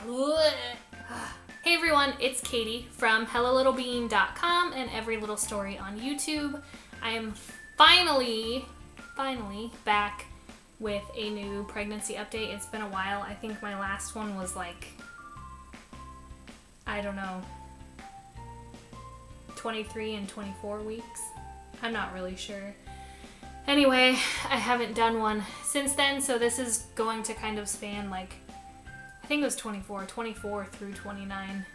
Hey everyone, it's Katie from HelloLittleBean.com and Every Little Story on YouTube. I am finally back with a new pregnancy update. It's been a while. I think my last one was like, I don't know, 23 and 24 weeks. I'm not really sure. Anyway, I haven't done one since then, so this is going to kind of span like, I think it was 24 through 29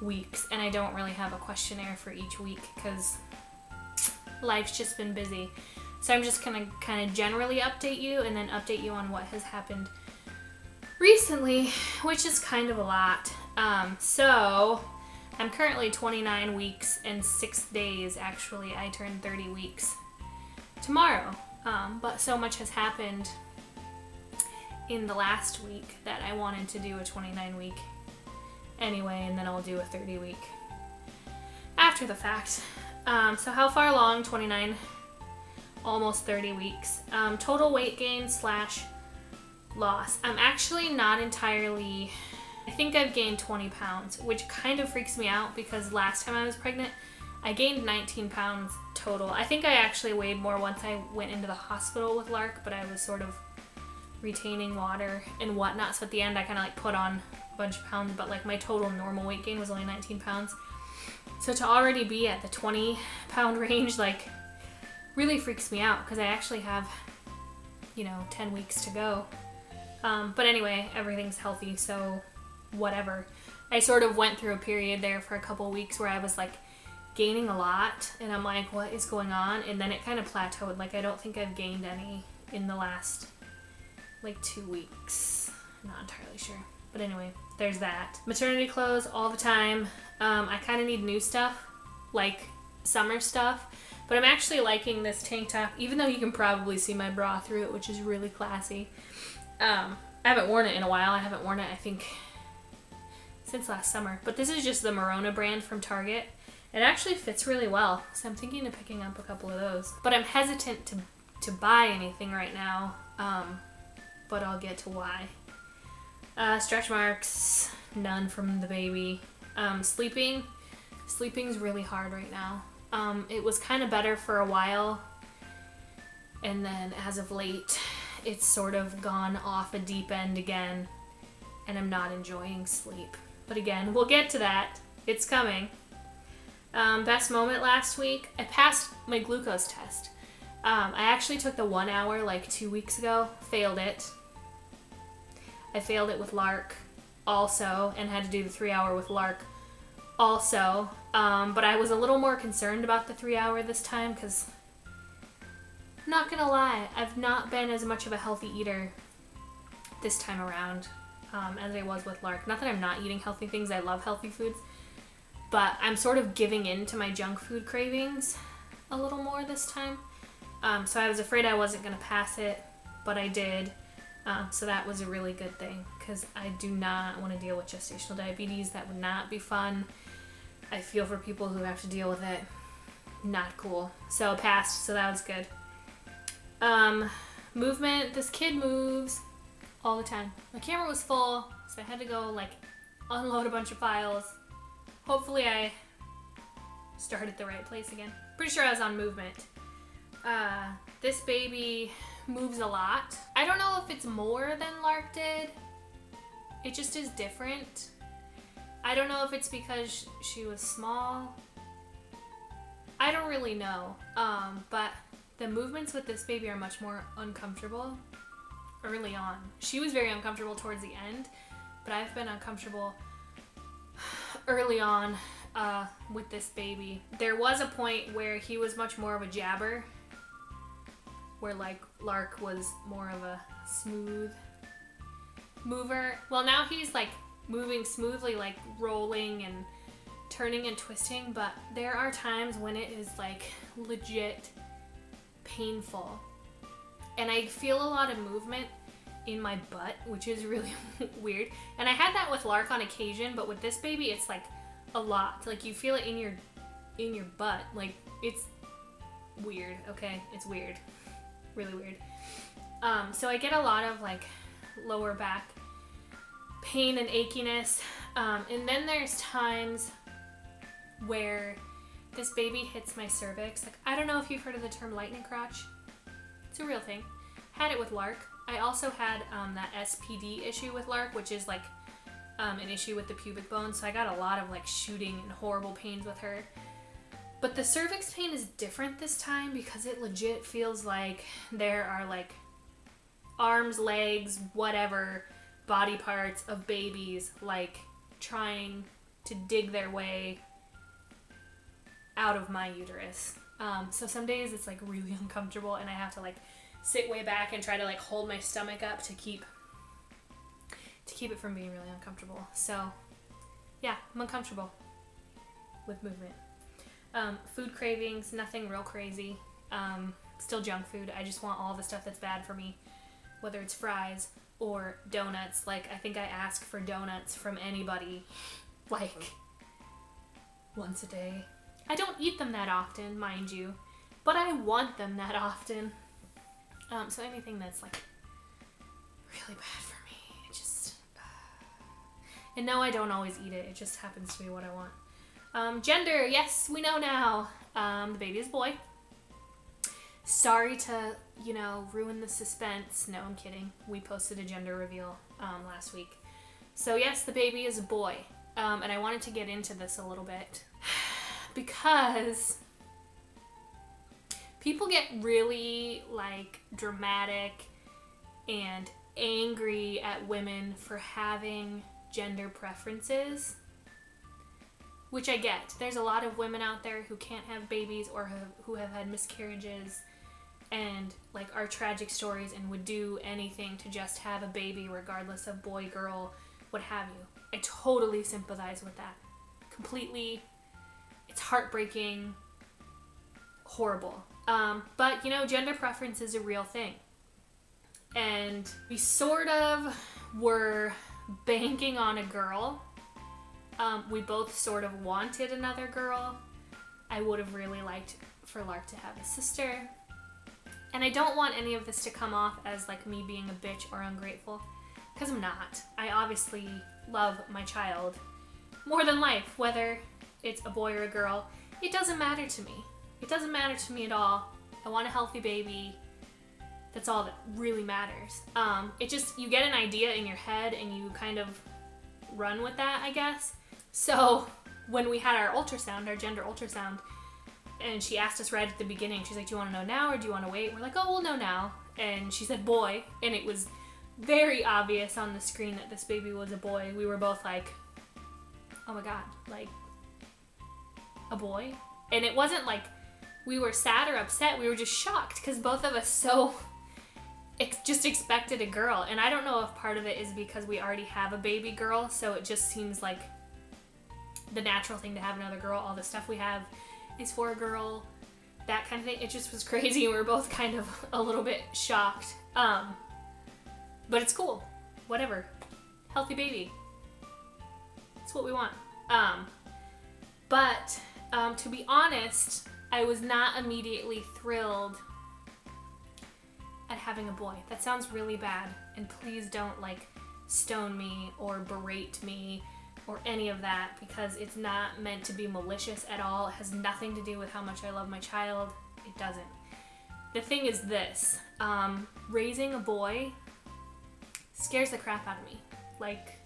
weeks, and I don't really have a questionnaire for each week because life's just been busy. So I'm just gonna kind of generally update you and then update you on what has happened recently, which is kind of a lot. So I'm currently 29 weeks and 6 days. Actually, I turned 30 weeks tomorrow, but so much has happened in the last week that I wanted to do a 29 week anyway, and then I'll do a 30 week after the fact. So how far along? 29, almost 30 weeks. Total weight gain / loss. I'm actually not entirely, I think I've gained 20 pounds, which kind of freaks me out because last time I was pregnant, I gained 19 pounds total. I think I actually weighed more once I went into the hospital with Lark, but I was sort of retaining water and whatnot, so at the end I kind of like put on a bunch of pounds, but like my total normal weight gain was only 19 pounds. So to already be at the 20 pound range like really freaks me out because I actually have, you know, 10 weeks to go. But anyway, everything's healthy, so whatever. I sort of went through a period there for a couple weeks where I was like gaining a lot and I'm like, what is going on? And then it kind of plateaued. Like I don't think I've gained any in the last like 2 weeks. I'm not entirely sure. But anyway, there's that. Maternity clothes all the time. I kind of need new stuff, like summer stuff. But I'm actually liking this tank top, even though you can probably see my bra through it, which is really classy. I haven't worn it in a while. I haven't worn it, I think, since last summer. But this is just the Morona brand from Target. It actually fits really well, so I'm thinking of picking up a couple of those. But I'm hesitant to buy anything right now. But I'll get to why. Stretch marks, none from the baby. Sleeping's really hard right now. It was kind of better for a while, and then as of late, it's sort of gone off a deep end again, and I'm not enjoying sleep. But again, we'll get to that. It's coming. Best moment last week, I passed my glucose test. I actually took the 1 hour like 2 weeks ago, failed it. I failed it with Lark also, and had to do the 3 hour with Lark also. But I was a little more concerned about the 3 hour this time because, I'm not gonna lie, I've not been as much of a healthy eater this time around as I was with Lark. Not that I'm not eating healthy things, I love healthy foods, but I'm sort of giving in to my junk food cravings a little more this time. So I was afraid I wasn't gonna pass it, but I did. So that was a really good thing because I do not want to deal with gestational diabetes. That would not be fun. I feel for people who have to deal with it. Not cool. So passed, so that was good. Movement. This kid moves all the time. My camera was full, so I had to go like unload a bunch of files. Hopefully I started the right place again. Pretty sure I was on movement. This baby moves a lot. I don't know if it's more than Lark did. It just is different. I don't know if it's because she was small. I don't really know. But the movements with this baby are much more uncomfortable early on. She was very uncomfortable towards the end, but I've been uncomfortable early on with this baby. There was a point where he was much more of a jabber, where like Lark was more of a smooth mover. Well, now he's like moving smoothly, like rolling and turning and twisting, but there are times when it is like legit painful. And I feel a lot of movement in my butt, which is really weird. And I had that with Lark on occasion, but with this baby it's like a lot. Like you feel it in your butt. Like it's weird, okay? It's weird. Really weird. So I get a lot of like lower back pain and achiness. And then there's times where this baby hits my cervix. Like, I don't know if you've heard of the term lightning crotch. It's a real thing. Had it with Lark. I also had that SPD issue with Lark, which is like an issue with the pubic bone. So I got a lot of like shooting and horrible pains with her. But the cervix pain is different this time because it legit feels like there are like arms, legs, whatever, body parts of babies like trying to dig their way out of my uterus. So some days it's like really uncomfortable and I have to like sit way back and try to like hold my stomach up to keep it from being really uncomfortable. So yeah, I'm uncomfortable with movement. Food cravings, nothing real crazy. Still junk food. I just want all the stuff that's bad for me, whether it's fries or donuts. Like, I think I ask for donuts from anybody like once a day. I don't eat them that often, mind you, but I want them that often. So anything that's like really bad for me, it just and no, I don't always eat it. It just happens to be what I want. Gender, yes, we know now. The baby is a boy. Sorry to, ruin the suspense. No, I'm kidding. We posted a gender reveal last week. So yes, the baby is a boy. And I wanted to get into this a little bit because people get really like dramatic and angry at women for having gender preferences, which I get. There's a lot of women out there who can't have babies or who have had miscarriages and like are tragic stories and would do anything to just have a baby regardless of boy, girl, what have you. I totally sympathize with that. Completely. It's heartbreaking. Horrible. But gender preference is a real thing. And we sort of were banking on a girl. We both sort of wanted another girl. I would have really liked for Lark to have a sister. And I don't want any of this to come off as like me being a bitch or ungrateful, because I'm not. I obviously love my child more than life, whether it's a boy or a girl. It doesn't matter to me. It doesn't matter to me at all. I want a healthy baby. That's all that really matters. You get an idea in your head and you kind of run with that, I guess. So when we had our ultrasound, our gender ultrasound, and she asked us right at the beginning, she's like, do you want to know now or do you want to wait? We're like, oh, we'll know now. And she said boy, and it was very obvious on the screen that this baby was a boy. We were both like, oh my God, like a boy? And it wasn't like we were sad or upset. We were just shocked because both of us just expected a girl. And I don't know if part of it is because we already have a baby girl, so it just seems like the natural thing to have another girl. All the stuff we have is for a girl, that kind of thing. It just was crazy. We were both kind of a little bit shocked. But it's cool. Whatever. Healthy baby. It's what we want. But to be honest, I was not immediately thrilled at having a boy. That sounds really bad, and please don't like stone me or berate me or any of that, because it's not meant to be malicious at all. It has nothing to do with how much I love my child. It doesn't. The thing is this, raising a boy scares the crap out of me. Like,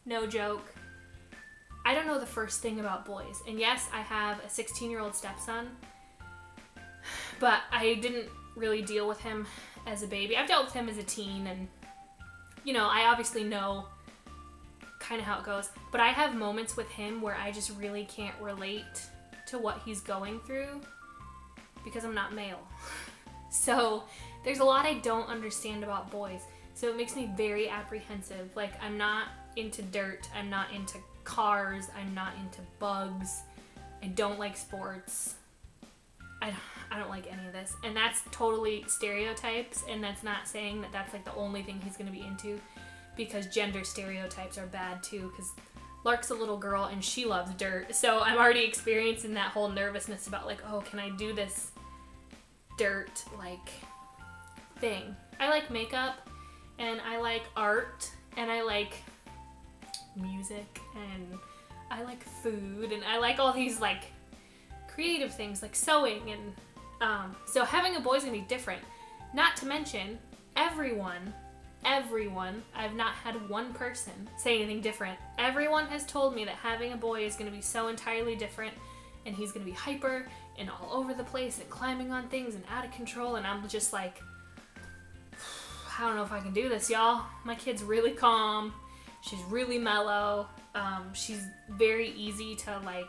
no joke. I don't know the first thing about boys. And yes, I have a 16-year-old stepson, but I didn't really deal with him as a baby. I've dealt with him as a teen, and I obviously know kind of how it goes, but I have moments with him where I just really can't relate to what he's going through because I'm not male. So there's a lot I don't understand about boys. So it makes me very apprehensive. Like, I'm not into dirt. I'm not into cars. I'm not into bugs. I don't like sports. I don't like any of this. And that's totally stereotypes, and that's not saying that that's like the only thing he's going to be into, because gender stereotypes are bad too, because Lark's a little girl and she loves dirt. So I'm already experiencing that whole nervousness about like, oh, can I do this dirt like thing? I like makeup and I like art and I like music, and I like food, and I like all these like creative things like sewing, and so having a boy is gonna be different. Not to mention everyone, I've not had one person say anything different. Everyone has told me that having a boy is gonna be so entirely different, and he's gonna be hyper and all over the place and climbing on things and out of control, and I'm just like, I don't know if I can do this, y'all. My kid's really calm. She's really mellow. She's very easy to like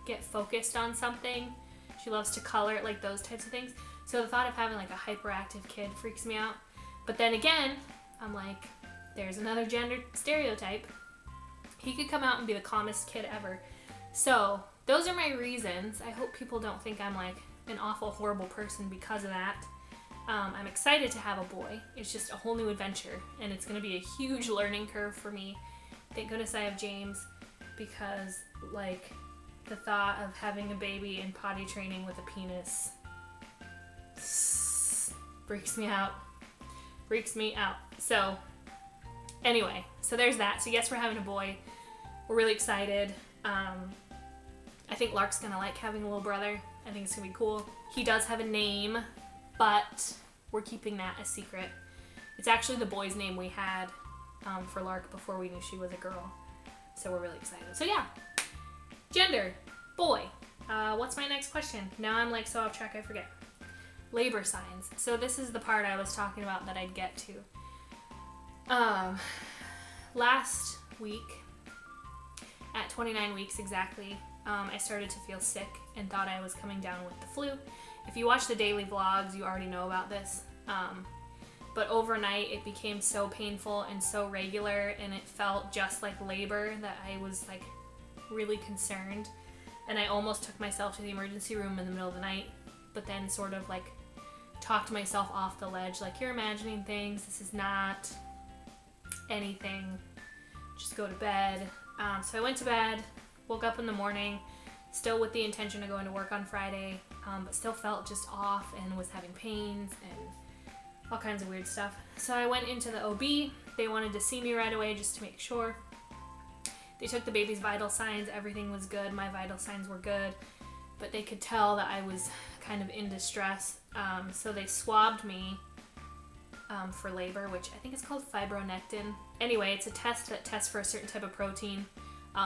get focused on something. She loves to color, like those types of things. So the thought of having like a hyperactive kid freaks me out. But then again, I'm like, there's another gender stereotype. He could come out and be the calmest kid ever. So those are my reasons. I hope people don't think I'm like an awful, horrible person because of that. I'm excited to have a boy. It's just a whole new adventure, and it's going to be a huge learning curve for me. Thank goodness I have James, because like the thought of having a baby and potty training with a penis freaks me out. So anyway, so there's that. So yes, we're having a boy. We're really excited. I think Lark's gonna like having a little brother. I think it's gonna be cool. He does have a name, but we're keeping that a secret. It's actually the boy's name we had for Lark before we knew she was a girl. So we're really excited. So yeah, gender, boy. What's my next question? Now I'm like so off track I forget. Labor signs. So this is the part I was talking about that I'd get to. Last week, at 29 weeks exactly, I started to feel sick and thought I was coming down with the flu. If you watch the daily vlogs, you already know about this. But overnight, it became so painful and so regular, and it felt just like labor that I was like really concerned. And I almost took myself to the emergency room in the middle of the night, but then sort of like talked myself off the ledge, like, you're imagining things, this is not anything, just go to bed. So I went to bed, woke up in the morning, still with the intention of going to work on Friday, but still felt just off and was having pains and all kinds of weird stuff. So I went into the OB. They wanted to see me right away just to make sure. They took the baby's vital signs. Everything was good. My vital signs were good, but they could tell that I was kind of in distress. So they swabbed me for labor, which I think is called fibronectin. Anyway, it's a test that tests for a certain type of protein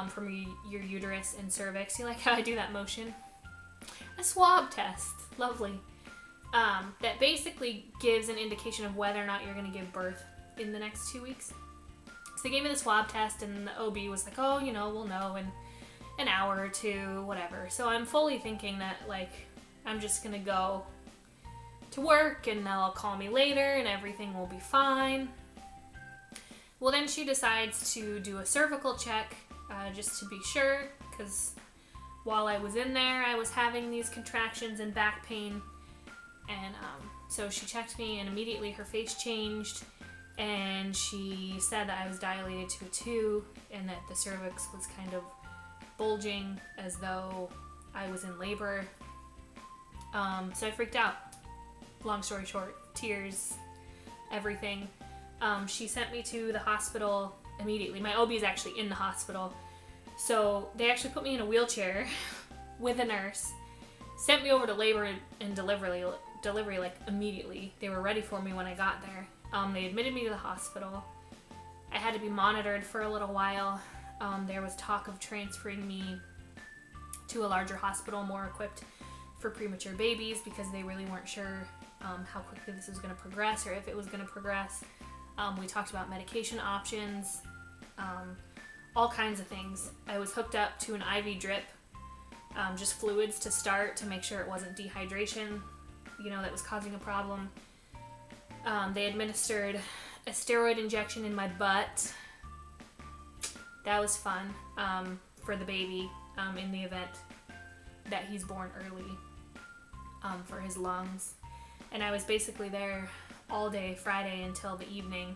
from your uterus and cervix. You like how I do that motion? A swab test. Lovely. That basically gives an indication of whether or not you're going to give birth in the next 2 weeks. So they gave me the swab test, and the OB was like, oh, you know, we'll know in an hour or two, whatever. So I'm fully thinking that, like, I'm just going to go to work, and they'll call me later, and everything will be fine. Well, then she decides to do a cervical check, just to be sure, because while I was in there, I was having these contractions and back pain. And so she checked me, and immediately her face changed, and she said that I was dilated to a 2 and that the cervix was kind of bulging as though I was in labor. So I freaked out. Long story short, tears, everything. She sent me to the hospital immediately. My OB is actually in the hospital. So they actually put me in a wheelchair with a nurse, sent me over to labor and delivery like immediately. They were ready for me when I got there. They admitted me to the hospital. I had to be monitored for a little while. There was talk of transferring me to a larger hospital, more equipped for premature babies, because they really weren't sure how quickly this was going to progress or if it was going to progress. We talked about medication options, all kinds of things. I was hooked up to an IV drip, just fluids to start to make sure it wasn't dehydration, you know, that was causing a problem. They administered a steroid injection in my butt. That was fun for the baby in the event that he's born early, for his lungs. And I was basically there all day Friday until the evening.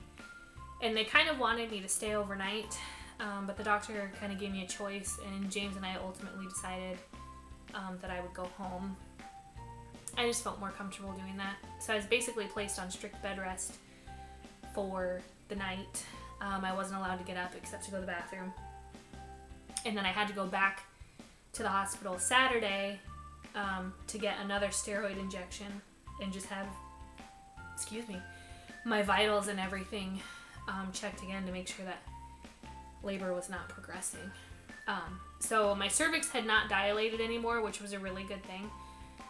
And they kind of wanted me to stay overnight, but the doctor kind of gave me a choice, and James and I ultimately decided that I would go home. I just felt more comfortable doing that. So I was basically placed on strict bed rest for the night. I wasn't allowed to get up except to go to the bathroom. And then I had to go back to the hospital Saturday to get another steroid injection and just have, my vitals and everything checked again to make sure that labor was not progressing. So my cervix had not dilated anymore, which was a really good thing.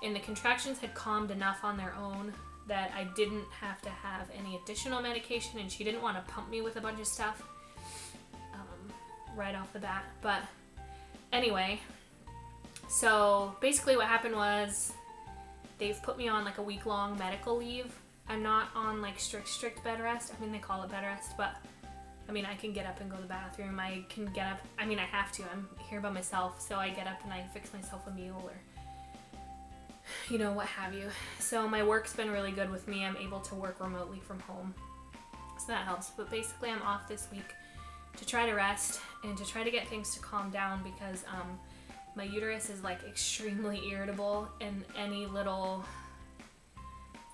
And the contractions had calmed enough on their own that I didn't have to have any additional medication, and she didn't want to pump me with a bunch of stuff right off the bat. But anyway, so basically what happened was they've put me on like a week-long medical leave. I'm not on like strict bed rest. I mean, they call it bed rest, but I mean, I can get up and go to the bathroom. I can get up. I mean, I have to. I'm here by myself, so I get up and I fix myself a meal or, you know, what have you. So my work's been really good with me. I'm able to work remotely from home, so that helps. But basically, I'm off this week to try to rest and to try to get things to calm down because my uterus is like extremely irritable, and any little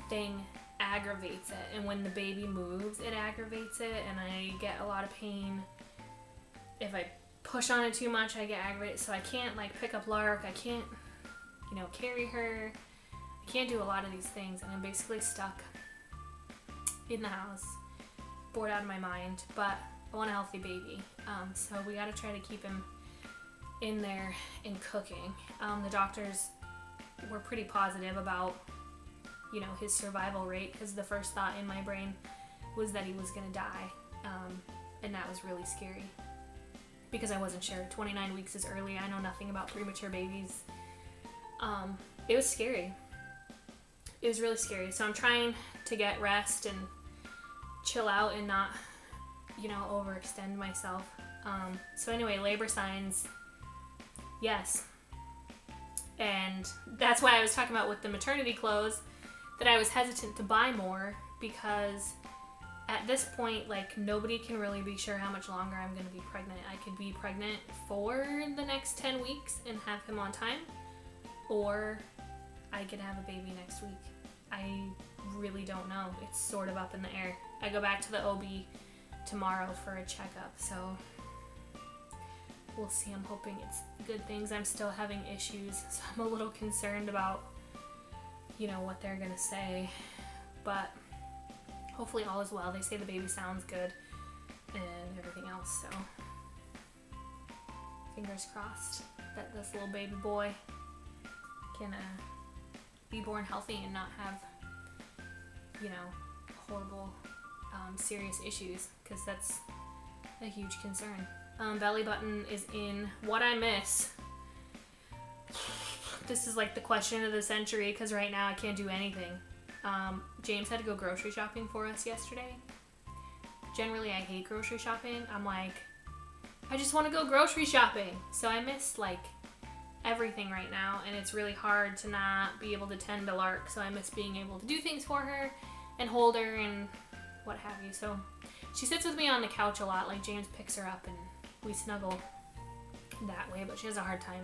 thing aggravates it, and when the baby moves it aggravates it, and I get a lot of pain. If I push on it too much I get aggravated, so I can't like pick up Lark, I can't, you know, carry her, I can't do a lot of these things, and I'm basically stuck in the house, bored out of my mind. But I want a healthy baby, so we gotta try to keep him in there and cooking. The doctors were pretty positive about, you know, his survival rate, because the first thought in my brain was that he was gonna die, and that was really scary because I wasn't sure. 29 weeks is early. I know nothing about premature babies. It was scary. It was really scary. So I'm trying to get rest and chill out and not, you know, overextend myself. So anyway, labor signs, yes. And that's why I was talking about with the maternity clothes that I was hesitant to buy more, because at this point, like, nobody can really be sure how much longer I'm going to be pregnant. I could be pregnant for the next 10 weeks and have him on time, or I could have a baby next week. I really don't know. It's sort of up in the air. I go back to the OB tomorrow for a checkup, so we'll see. I'm hoping it's good things. I'm still having issues, so I'm a little concerned about, you know, what they're gonna say, but hopefully all is well. They say the baby sounds good and everything else, so fingers crossed that this little baby boy can be born healthy and not have, you know, horrible serious issues, because that's a huge concern. Belly button is in. What I miss. This is like the question of the century, because right now I can't do anything. James had to go grocery shopping for us yesterday. Generally, I hate grocery shopping. I'm like, I just want to go grocery shopping. So I miss like everything right now, and it's really hard to not be able to tend to Lark. So I miss being able to do things for her and hold her and what have you. So she sits with me on the couch a lot. Like, James picks her up and we snuggle that way, but she has a hard time.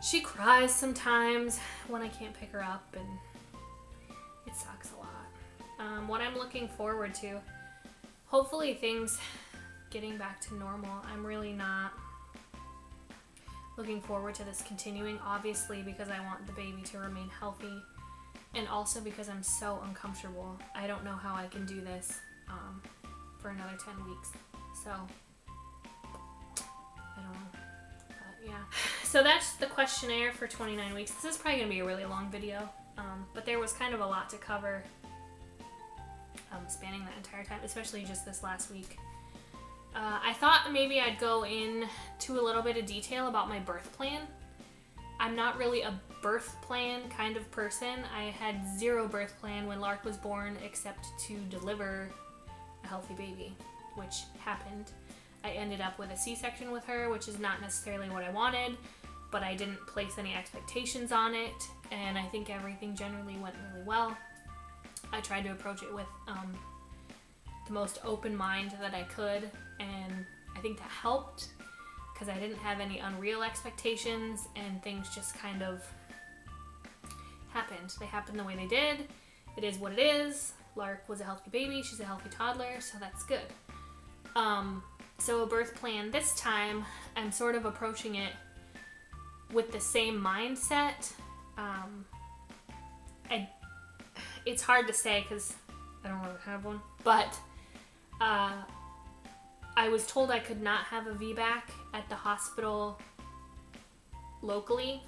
She cries sometimes when I can't pick her up, and it sucks a lot. What I'm looking forward to, hopefully things getting back to normal. I'm really not looking forward to this continuing, obviously, because I want the baby to remain healthy, and also because I'm so uncomfortable. I don't know how I can do this for another 10 weeks, so I don't know. Yeah, so that's the questionnaire for 29 weeks. This is probably going to be a really long video, but there was kind of a lot to cover spanning that entire time, especially just this last week. I thought maybe I'd go into a little bit of detail about my birth plan. I'm not really a birth plan kind of person. I had zero birth plan when Lark was born, except to deliver a healthy baby, which happened. I ended up with a C-section with her, which is not necessarily what I wanted, but I didn't place any expectations on it, and I think everything generally went really well. I tried to approach it with the most open mind that I could, and I think that helped, because I didn't have any unreal expectations, and things just kind of happened. They happened the way they did. It is what it is. Lark was a healthy baby. She's a healthy toddler, so that's good. So a birth plan this time, I'm sort of approaching it with the same mindset. It's hard to say because I don't really have one, but I was told I could not have a VBAC at the hospital locally,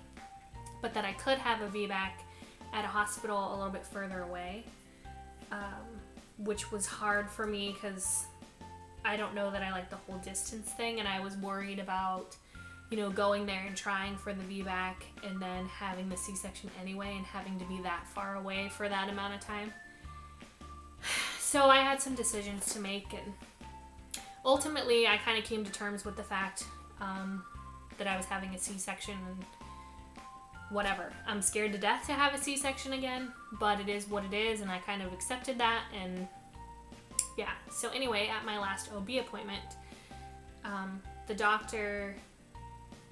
but that I could have a VBAC at a hospital a little bit further away, which was hard for me because I don't know that I like the whole distance thing, and I was worried about, you know, going there and trying for the VBAC and then having the C-section anyway and having to be that far away for that amount of time. So I had some decisions to make, and ultimately I kind of came to terms with the fact that I was having a C-section, and whatever. I'm scared to death to have a C-section again, but it is what it is, and I kind of accepted that, and yeah. So anyway, at my last OB appointment, the doctor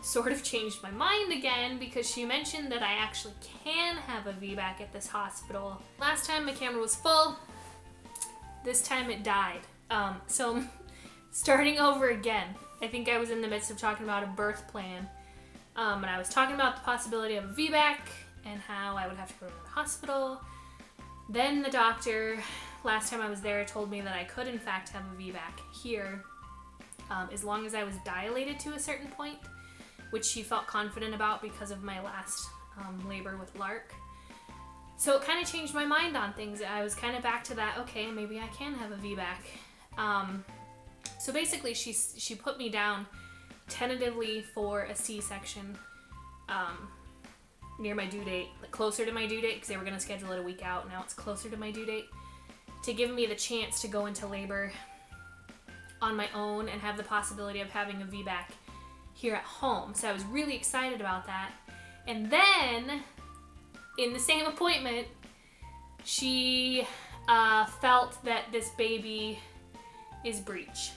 sort of changed my mind again because she mentioned that I actually can have a VBAC at this hospital. Last time my camera was full, this time it died. So starting over again. I think I was in the midst of talking about a birth plan, and I was talking about the possibility of a VBAC and how I would have to go to the hospital. Then the doctor, last time I was there, told me that I could in fact have a VBAC here, as long as I was dilated to a certain point, which she felt confident about because of my last labor with Lark. So it kind of changed my mind on things. I was kind of back to that, okay, maybe I can have a VBAC. So basically she put me down tentatively for a C-section near my due date, like closer to my due date, because they were going to schedule it a week out. Now it's closer to my due date, to give me the chance to go into labor on my own and have the possibility of having a VBAC here at home. So I was really excited about that. And then in the same appointment, she felt that this baby is breech.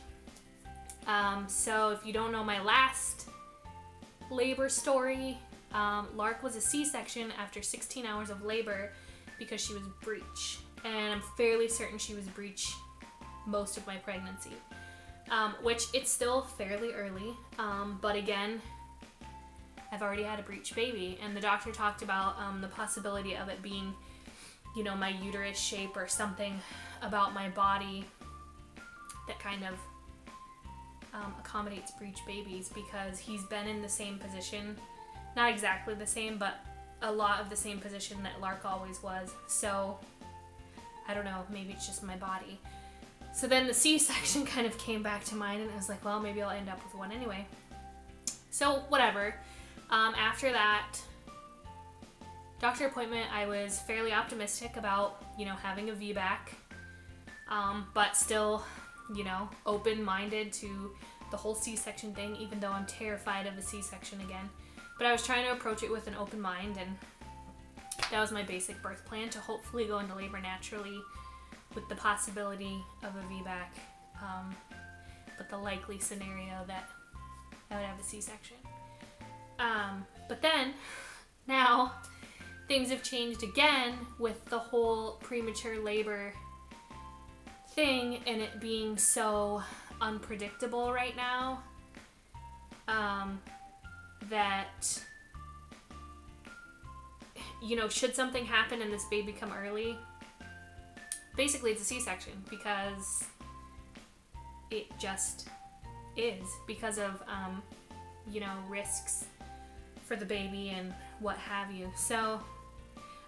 So if you don't know my last labor story, Lark was a C-section after 16 hours of labor because she was breech. And I'm fairly certain she was breech most of my pregnancy, which it's still fairly early. But again, I've already had a breech baby, and the doctor talked about the possibility of it being, you know, my uterus shape or something about my body that kind of accommodates breech babies, because he's been in the same position, not exactly the same, but a lot of the same position that Lark always was. So I don't know, maybe it's just my body. So then the C-section kind of came back to mind, and I was like, well, maybe I'll end up with one anyway. So whatever. After that doctor appointment, I was fairly optimistic about, you know, having a VBAC, but still, you know, open-minded to the whole C-section thing, even though I'm terrified of a C-section again. But I was trying to approach it with an open mind, and that was my basic birth plan, to hopefully go into labor naturally with the possibility of a VBAC, but the likely scenario that I would have a C-section. But then, now, things have changed again with the whole premature labor thing, and it being so unpredictable right now, that, you know, should something happen and this baby come early, basically it's a C-section, because it just is, because of, you know, risks for the baby and what have you. So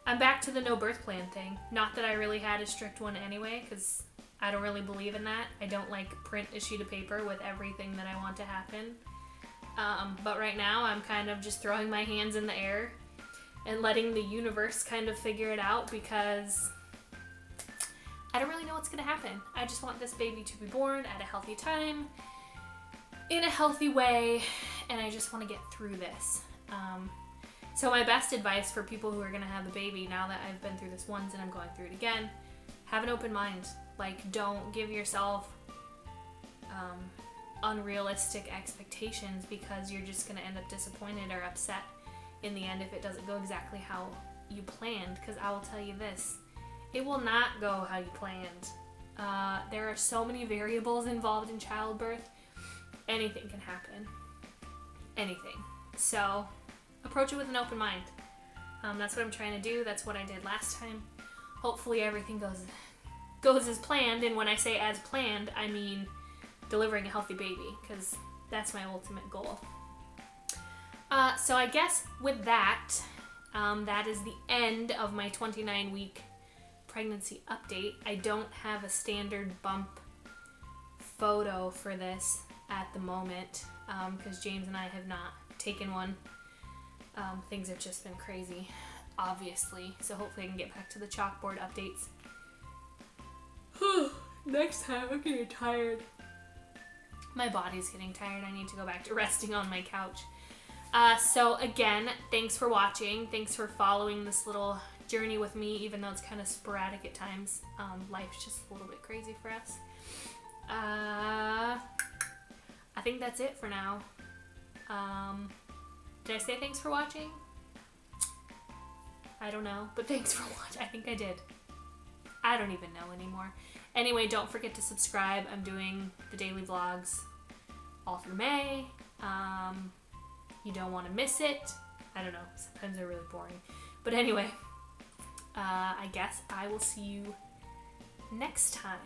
I'm back to the no birth plan thing. Not that I really had a strict one anyway, because I don't really believe in that. I don't like print a sheet of paper with everything that I want to happen. But right now I'm kind of just throwing my hands in the air and letting the universe kind of figure it out, because I don't really know what's gonna happen. I just want this baby to be born at a healthy time, in a healthy way, and I just want to get through this. So my best advice for people who are gonna have a baby, now that I've been through this once and I'm going through it again, have an open mind. Like, don't give yourself unrealistic expectations, because you're just gonna end up disappointed or upset in the end if it doesn't go exactly how you planned. Because I will tell you this, it will not go how you planned. There are so many variables involved in childbirth. Anything can happen. Anything. So approach it with an open mind. That's what I'm trying to do. That's what I did last time. Hopefully everything goes as planned. And when I say as planned, I mean delivering a healthy baby, because that's my ultimate goal. So I guess with that, that is the end of my 29-week pregnancy update. I don't have a standard bump photo for this at the moment, because James and I have not taken one. Things have just been crazy, obviously, so hopefully I can get back to the chalkboard updates. Next time. I'm getting tired. My body's getting tired. I need to go back to resting on my couch. So again, thanks for watching. Thanks for following this little journey with me, even though it's kind of sporadic at times. Life's just a little bit crazy for us. I think that's it for now. Did I say thanks for watching? I don't know, but thanks for watching. I think I did. I don't even know anymore. Anyway, don't forget to subscribe. I'm doing the daily vlogs all through May. You don't want to miss it. I don't know. Sometimes they're really boring. But anyway, I guess I will see you next time.